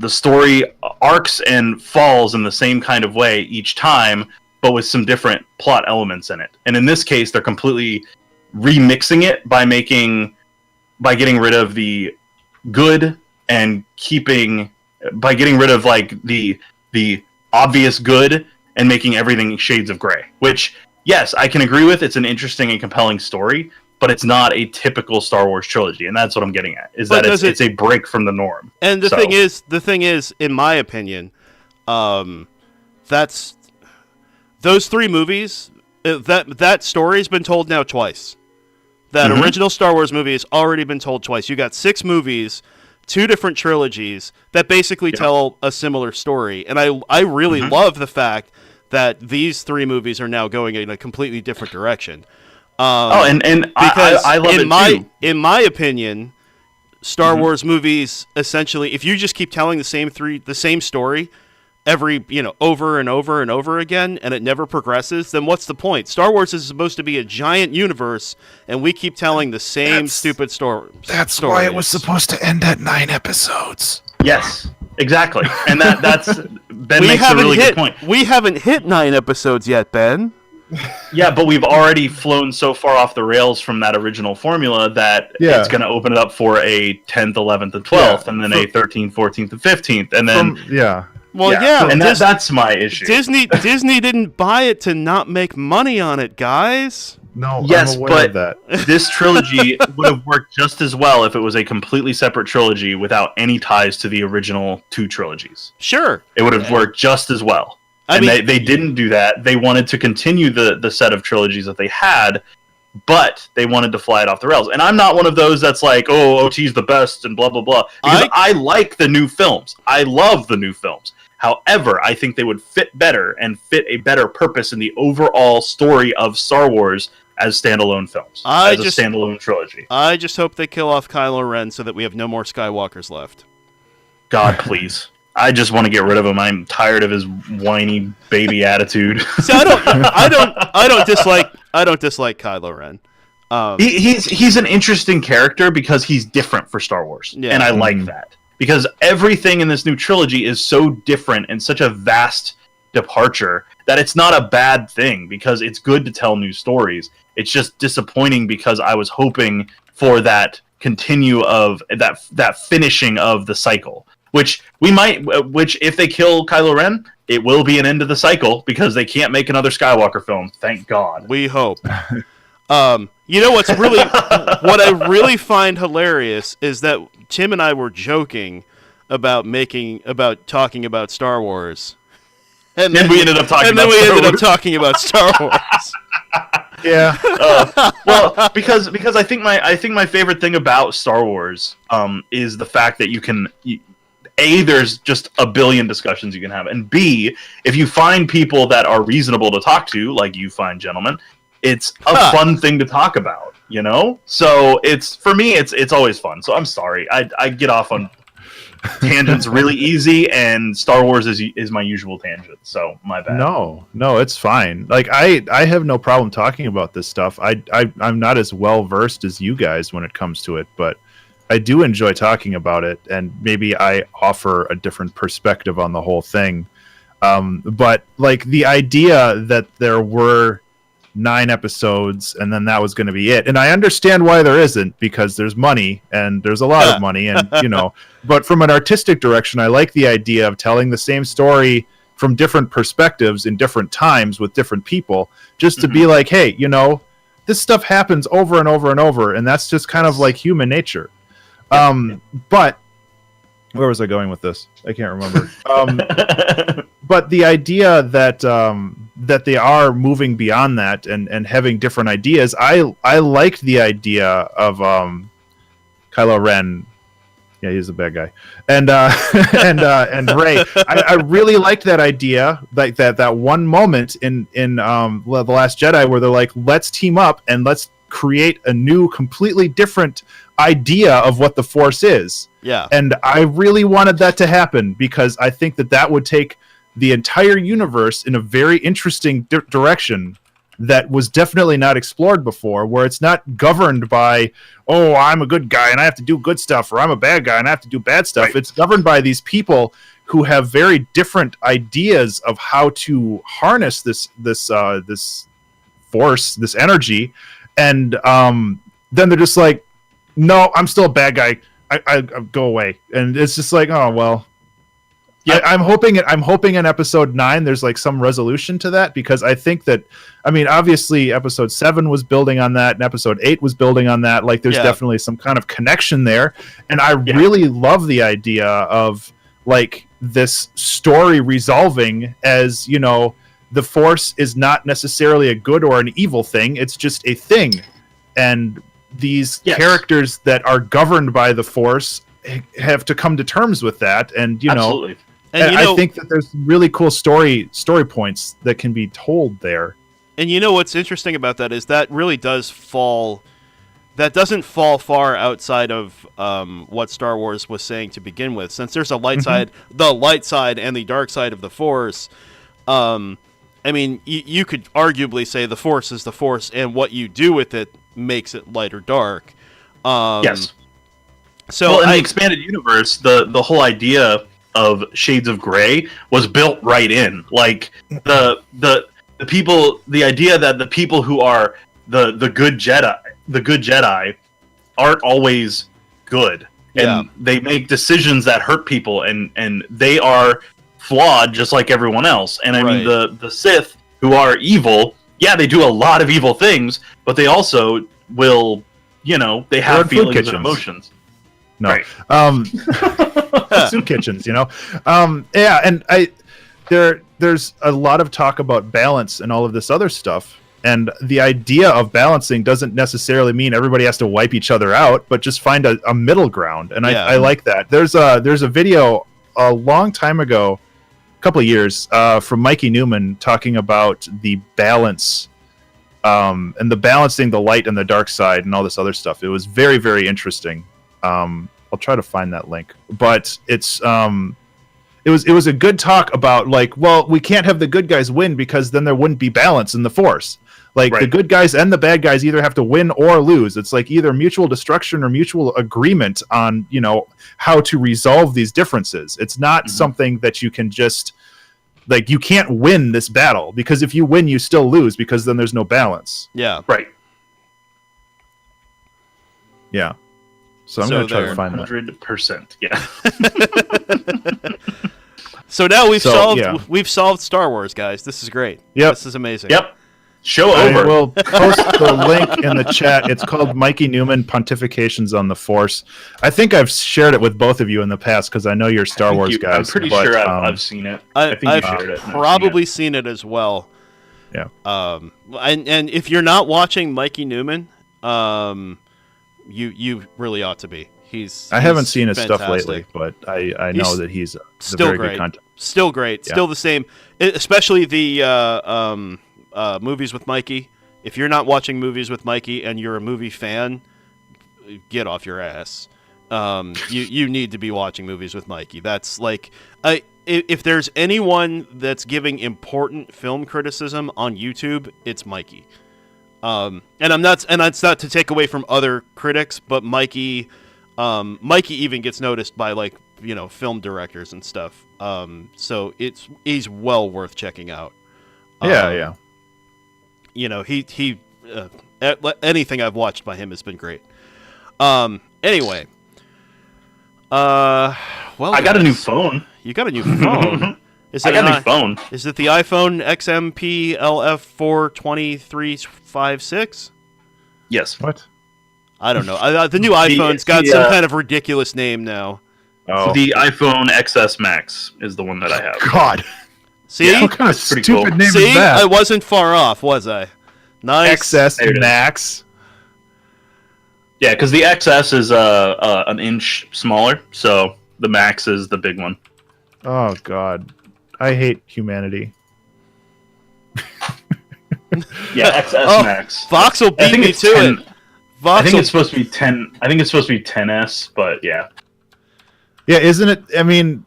story arcs and falls in the same kind of way each time, but with some different plot elements in it. And in this case, they're completely remixing it by getting rid of the good and by getting rid of like the obvious good and making everything shades of gray. Which, yes, I can agree with. It's an interesting and compelling story, but it's not a typical Star Wars trilogy, and that's what I'm getting at. It's a break from the norm. And the thing is, in my opinion, that's those 3 movies. That story's been told now twice. That original Star Wars movie has already been told twice. You got 6 movies, 2 different trilogies that basically tell a similar story, and I really love the fact that these 3 movies are now going in a completely different direction. Because I love it too. In my opinion, Star Wars movies, essentially, if you just keep telling the same story every, over and over and over again, and it never progresses, then what's the point? Star Wars is supposed to be a giant universe, and we keep telling the same stupid story. That's stories. why it was supposed to end at 9 episodes. Yes, exactly. And that's Ben makes a really good point. We haven't hit 9 episodes yet, Ben. Yeah, but we've already flown so far off the rails from that original formula that it's going to open it up for a 10th, 11th, and 12th, and then a 13th, 14th, and 15th, and then... and that's my issue. Disney didn't buy it to not make money on it, guys. No, yes, I'm aware of that. This trilogy would have worked just as well if it was a completely separate trilogy without any ties to the original 2 trilogies. Sure. It would have worked just as well. They didn't do that. They wanted to continue the set of trilogies that they had, but they wanted to fly it off the rails. And I'm not one of those that's like, oh, OT's the best and blah, blah, blah. Because I like the new films. I love the new films. However, I think they would fit better and fit a better purpose in the overall story of Star Wars as standalone films, a standalone trilogy. I just hope they kill off Kylo Ren so that we have no more Skywalkers left. God, please. I just want to get rid of him. I'm tired of his whiny baby attitude. See, I don't dislike Kylo Ren. He's an interesting character because he's different for Star Wars, and I like that because everything in this new trilogy is so different and such a vast departure that it's not a bad thing because it's good to tell new stories. It's just disappointing because I was hoping for that continue of that finishing of the cycle. Which if they kill Kylo Ren, it will be an end to the cycle because they can't make another Skywalker film. Thank God. We hope. You know what I really find hilarious is that Tim and I were joking about talking about Star Wars, and then we ended up talking about Star Wars. Yeah. Well, because I think my favorite thing about Star Wars is the fact that you can. A, there's just a billion discussions you can have, and B, if you find people that are reasonable to talk to, like you find gentlemen, it's a fun thing to talk about, you know? So for me, it's always fun. So I'm sorry. I get off on tangents really easy, and Star Wars is my usual tangent, so my bad. No, it's fine. Like, I have no problem talking about this stuff. I'm not as well-versed as you guys when it comes to it, but I do enjoy talking about it, and maybe I offer a different perspective on the whole thing. But like the idea that there were 9 episodes and then that was going to be it, and I understand why there isn't, because there's money and there's a lot of money, and but from an artistic direction, I like the idea of telling the same story from different perspectives in different times with different people, just to be like, hey, this stuff happens over and over and over, and that's just kind of like human nature. But where was I going with this? I can't remember. But the idea that that they are moving beyond that and having different ideas, I liked the idea of Kylo Ren. Yeah, he's a bad guy, and and Rey. I really liked that idea, like that one moment in The Last Jedi where they're like, let's team up and let's create a new, completely different idea of what the Force is. Yeah. And I really wanted that to happen because I think that would take the entire universe in a very interesting direction that was definitely not explored before, where it's not governed by, oh, I'm a good guy and I have to do good stuff, or I'm a bad guy and I have to do bad stuff. Right. It's governed by these people who have very different ideas of how to harness this Force, this energy. And then they're just like, no, I'm still a bad guy. I go away. And it's just like, oh, well. Yep. I'm hoping in episode 9 there's like some resolution to that, because I think that, I mean, obviously episode 7 was building on that and episode 8 was building on that. Like there's definitely some kind of connection there. And I really love the idea of like this story resolving as, the Force is not necessarily a good or an evil thing. It's just a thing. And these characters that are governed by the Force have to come to terms with that. And, Absolutely. And I think that there's really cool story points that can be told there. And what's interesting about that is that really doesn't fall far outside of what Star Wars was saying to begin with. Since there's a light side, the light side and the dark side of the Force, I mean, you could arguably say the Force is the Force, and what you do with it makes it light or dark. Yes. So in the expanded universe, the whole idea of Shades of Grey was built right in. Like the people, the idea that the people who are the good Jedi aren't always good, and they make decisions that hurt people, and they are flawed just like everyone else. And I mean, the Sith, who are evil, they do a lot of evil things, but they also will, they have feelings and emotions. No. Right. Soup kitchens, and there's a lot of talk about balance and all of this other stuff. And the idea of balancing doesn't necessarily mean everybody has to wipe each other out, but just find a middle ground. And I like that. There's a video a long time ago, a couple of years, from Mikey Newman talking about the balance, and the balancing the light and the dark side and all this other stuff. It was very, very interesting. I'll try to find that link, but it was a good talk about, like, well, we can't have the good guys win because then there wouldn't be balance in the Force. Like the good guys and the bad guys either have to win or lose. It's like either mutual destruction or mutual agreement on, how to resolve these differences. It's not something that you can just, like, you can't win this battle, because if you win, you still lose, because then there's no balance. Yeah. Right. Yeah. So I'm going to try to find that. 100%. Yeah. So now we've solved Star Wars, guys. This is great. Yep. This is amazing. Yep. Show over. I will post the link in the chat. It's called Mikey Newman Pontifications on the Force. I think I've shared it with both of you in the past because I know you're Star Wars guys. I'm pretty sure I've seen it. I think I've you shared it. Probably seen it as well. Yeah. And if you're not watching Mikey Newman, you really ought to be. I haven't seen his fantastic. Stuff lately, but I know that he's still very great. Good content. Still great. Yeah. Still the same. Especially the movies with Mikey. If you're not watching movies with Mikey and you're a movie fan, get off your ass. You need to be watching movies with Mikey. That's like, if there's anyone that's giving important film criticism on YouTube, it's Mikey. And that's not to take away from other critics, but Mikey even gets noticed by film directors and stuff. So he's well worth checking out. Yeah. He anything I've watched by him has been great. Anyway, I got a new phone. You got a new phone? I got a new phone. Is it the iPhone XMP LF42356? Yes. What? I don't know. The new iPhone's got some kind of ridiculous name now. Oh. The iPhone XS Max is the one that I have. God. See? What kind of stupid name is that? I wasn't far off, was I? Nice. XS Max. Yeah, because the XS is an inch smaller, so the Max is the big one. Oh, God. I hate humanity. Yeah, XS Max. Voxel beat me to it. I think it's supposed to be 10. I think it's supposed to be 10S, but yeah. Yeah, isn't it? I mean,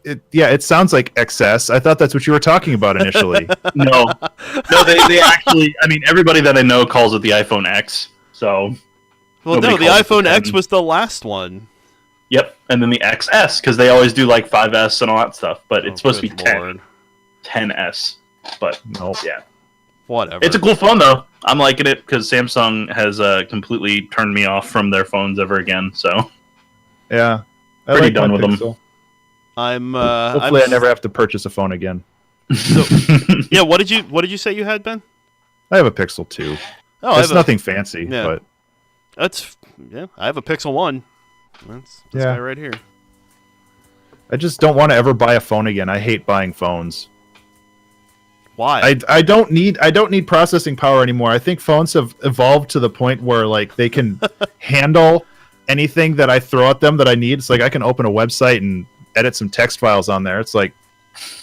it sounds like XS. I thought that's what you were talking about initially. No, they actually. I mean, everybody that I know calls it the iPhone X. So. Well, no, the iPhone X was the last one. Yep, and then the XS because they always do like 5S and all that stuff, but it's supposed to be 10S. But nope. Yeah. Whatever. It's a cool phone though. I'm liking it because Samsung has completely turned me off from their phones ever again. So yeah, pretty done with them. Hopefully, I never have to purchase a phone again. So, yeah, what did you say you had, Ben? I have a Pixel 2. Oh, it's nothing fancy, but I have a Pixel 1. That's guy right here. I just don't want to ever buy a phone again. I hate buying phones. Why? I don't need processing power anymore. I think phones have evolved to the point where like they can handle anything that I throw at them that I need. It's like I can open a website and edit some text files on there. It's like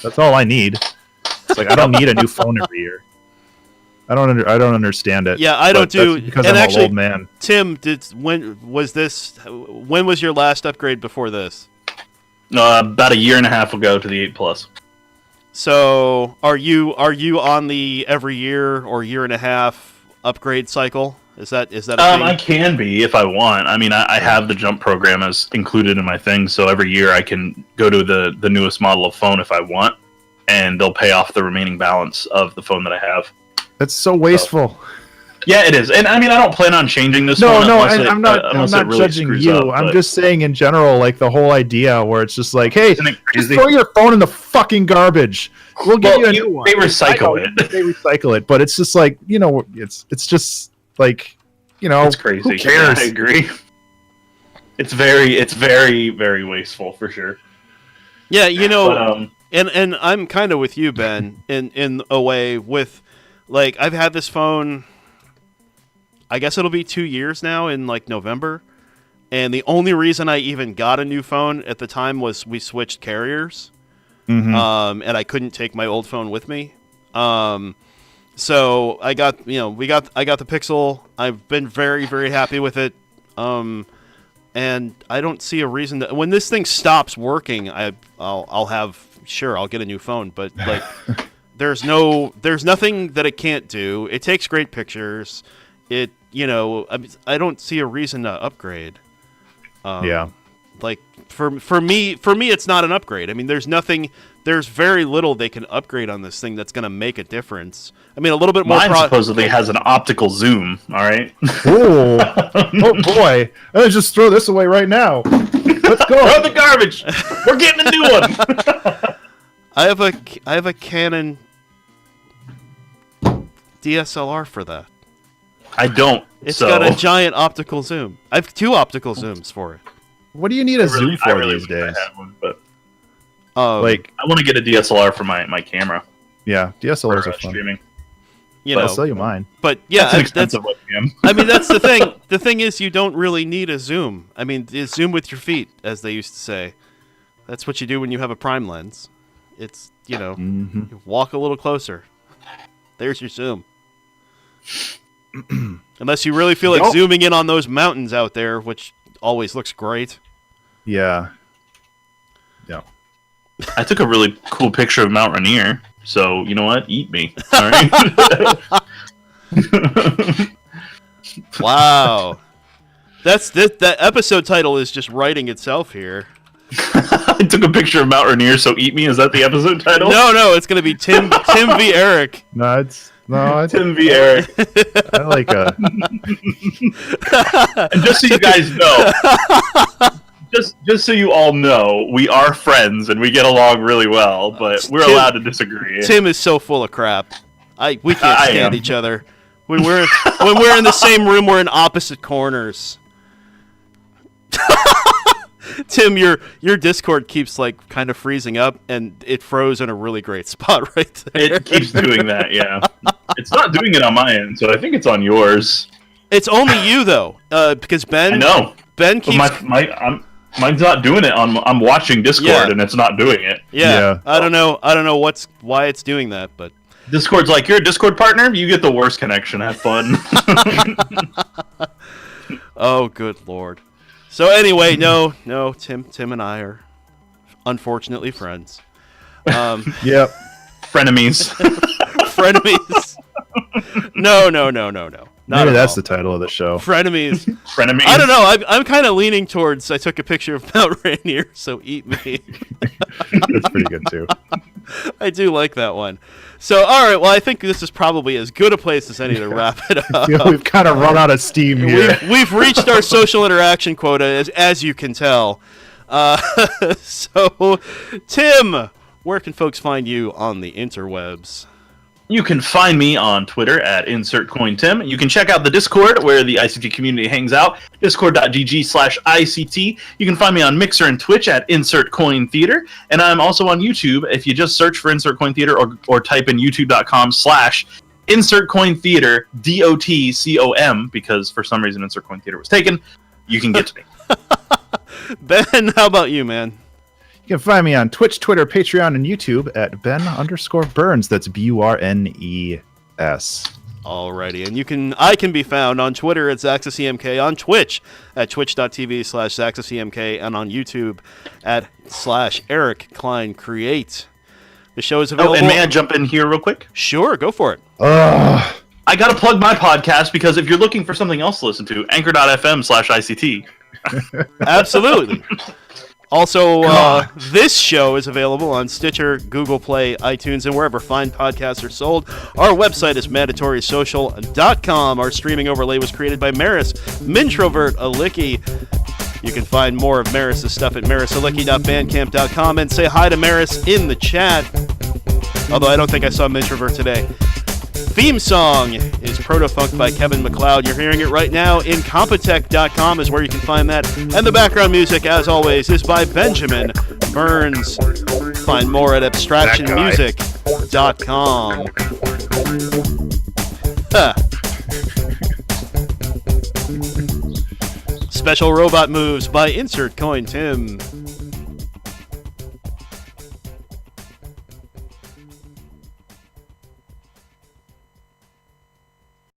that's all I need. It's like I don't need a new phone every year. I don't understand it. Yeah, I don't do because I'm an old man. Tim, when was your last upgrade before this? About a year and a half ago to the 8 Plus. So are you on the every year or year and a half upgrade cycle? Is that a thing? I can be if I want. I mean, I have the jump program as included in my thing, so every year I can go to the newest model of phone if I want, and they'll pay off the remaining balance of the phone that I have. That's so wasteful. Yeah, it is. And I mean, I don't plan on changing this phone. I'm not judging you. I'm just saying in general, like the whole idea where it's just like, hey, just throw your phone in the fucking garbage. We'll give you a new one. They recycle it. They recycle it, but it's just like, it's just like, it's crazy. Who cares? Yeah, I agree. It's very, very wasteful for sure. Yeah, and I'm kind of with you, Ben, in a way with, like, I've had this phone, I guess it'll be 2 years now in, like, November, and the only reason I even got a new phone at the time was we switched carriers, and I couldn't take my old phone with me. So I got the Pixel. I've been very, very happy with it. And I don't see a reason that when this thing stops working, I'll get a new phone, but like there's nothing that it can't do. It takes great pictures. I don't see a reason to upgrade. Like for me it's not an upgrade. I mean, there's nothing there's very little they can upgrade on this thing that's going to make a difference. I mean, a little bit more. Mine supposedly has an optical zoom. All right. Ooh. Oh boy! Let's just throw this away right now. Let's go. Throw the garbage. We're getting a new one. I have a Canon DSLR for that. I don't. It's got a giant optical zoom. I have 2 optical zooms for it. What do you need a zoom for these days? But like, I want to get a DSLR for my camera. Yeah, DSLRs are fun. Streaming. I'll sell you mine. But yeah, that's an expensive webcam. I mean, that's the thing. The thing is, you don't really need a zoom. I mean, zoom with your feet, as they used to say. That's what you do when you have a prime lens. It's, you walk a little closer. There's your zoom. Unless you really feel like zooming in on those mountains out there, which always looks great. Yeah. Yeah. I took a really cool picture of Mount Ranier, so you know what? Eat me. All right. Wow. That episode title is just writing itself here. I took a picture of Mount Ranier, so eat me. Is that the episode title? No, it's gonna be Tim v. Eric. No, Tim v. Eric. I like a. And just so you guys know, just so you all know, we are friends and we get along really well, but we're allowed to disagree. Tim is so full of crap. We can't stand each other. When we're in the same room, we're in opposite corners. Tim, your Discord keeps like kind of freezing up, and it froze in a really great spot right there. It keeps doing that, yeah. It's not doing it on my end, so I think it's on yours. It's only you though, because Ben. I know. Ben keeps. Mine's not doing it. I'm watching Discord, and it's not doing it. Yeah. I don't know why it's doing that, but Discord's like, you're a Discord partner, you get the worst connection. Have fun. Oh, good lord. So anyway, no, Tim and I are unfortunately friends. Yep. Frenemies. Frenemies. No. Maybe that's the title of the show. Frenemies. Frenemies. I don't know. I'm kind of leaning towards. I took a picture of Mount Rainier, so eat me. That's pretty good too. I do like that one. So, all right. Well, I think this is probably as good a place as any to wrap it up. We've kind of run out of steam here. We've reached our social interaction quota, as you can tell. So, Tim, where can folks find you on the interwebs? You can find me on Twitter at InsertCoinTim. You can check out the Discord where the ICT community hangs out, discord.gg/ICT. You can find me on Mixer and Twitch at InsertCoinTheater. And I'm also on YouTube. If you just search for InsertCoinTheater or type in youtube.com/InsertCoinTheater, DOTCOM, because for some reason InsertCoinTheater was taken, you can get to me. Ben, how about you, man? You can find me on Twitch, Twitter, Patreon, and YouTube at Ben_Burns. That's BURNES. Alrighty, and I can be found on Twitter at ZaxaCMK, on Twitch at twitch.tv/ZaxaCMK, and on YouTube at /EricKleinCreate. The show is available. Oh, and may I jump in here real quick? Sure, go for it. I got to plug my podcast because if you're looking for something else to listen to, anchor.fm/ICT. Absolutely. Also, this show is available on Stitcher, Google Play, iTunes, and wherever fine podcasts are sold. Our website is mandatorysocial.com. Our streaming overlay was created by Maris, MIntrovrt, Alicke. You can find more of Maris' stuff at marisalicke.bandcamp.com, and say hi to Maris in the chat. Although I don't think I saw MIntrovrt today. Theme song is Protofunk by Kevin Macleod. You're hearing it right now. Incompetech.com is where you can find that. And the background music, as always, is by Benjamin Burns. Find more at abstractionmusic.com. Special robot moves by Insert Coin Tim.